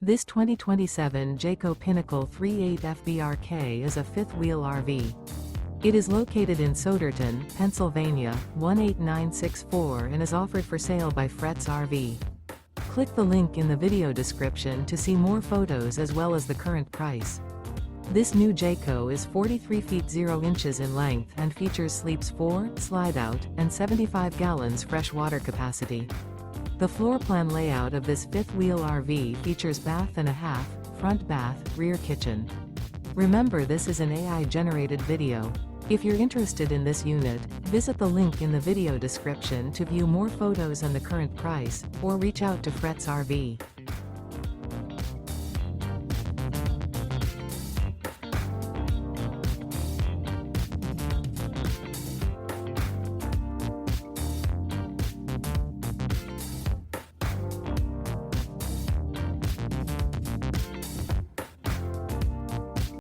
This 2027 Jayco Pinnacle 38 FBRK is a fifth-wheel RV. It is located in Souderton, Pennsylvania, 18964 and is offered for sale by Fretz RV. Click the link in the video description to see more photos as well as the current price. This new Jayco is 43 feet 0 inches in length and features sleeps 4, slide-out, and 75 gallons fresh water capacity. The floor plan layout of this fifth-wheel RV features bath and a half, front bath, rear kitchen. Remember, this is an AI-generated video. If you're interested in this unit, visit the link in the video description to view more photos and the current price, or reach out to Fretz RV.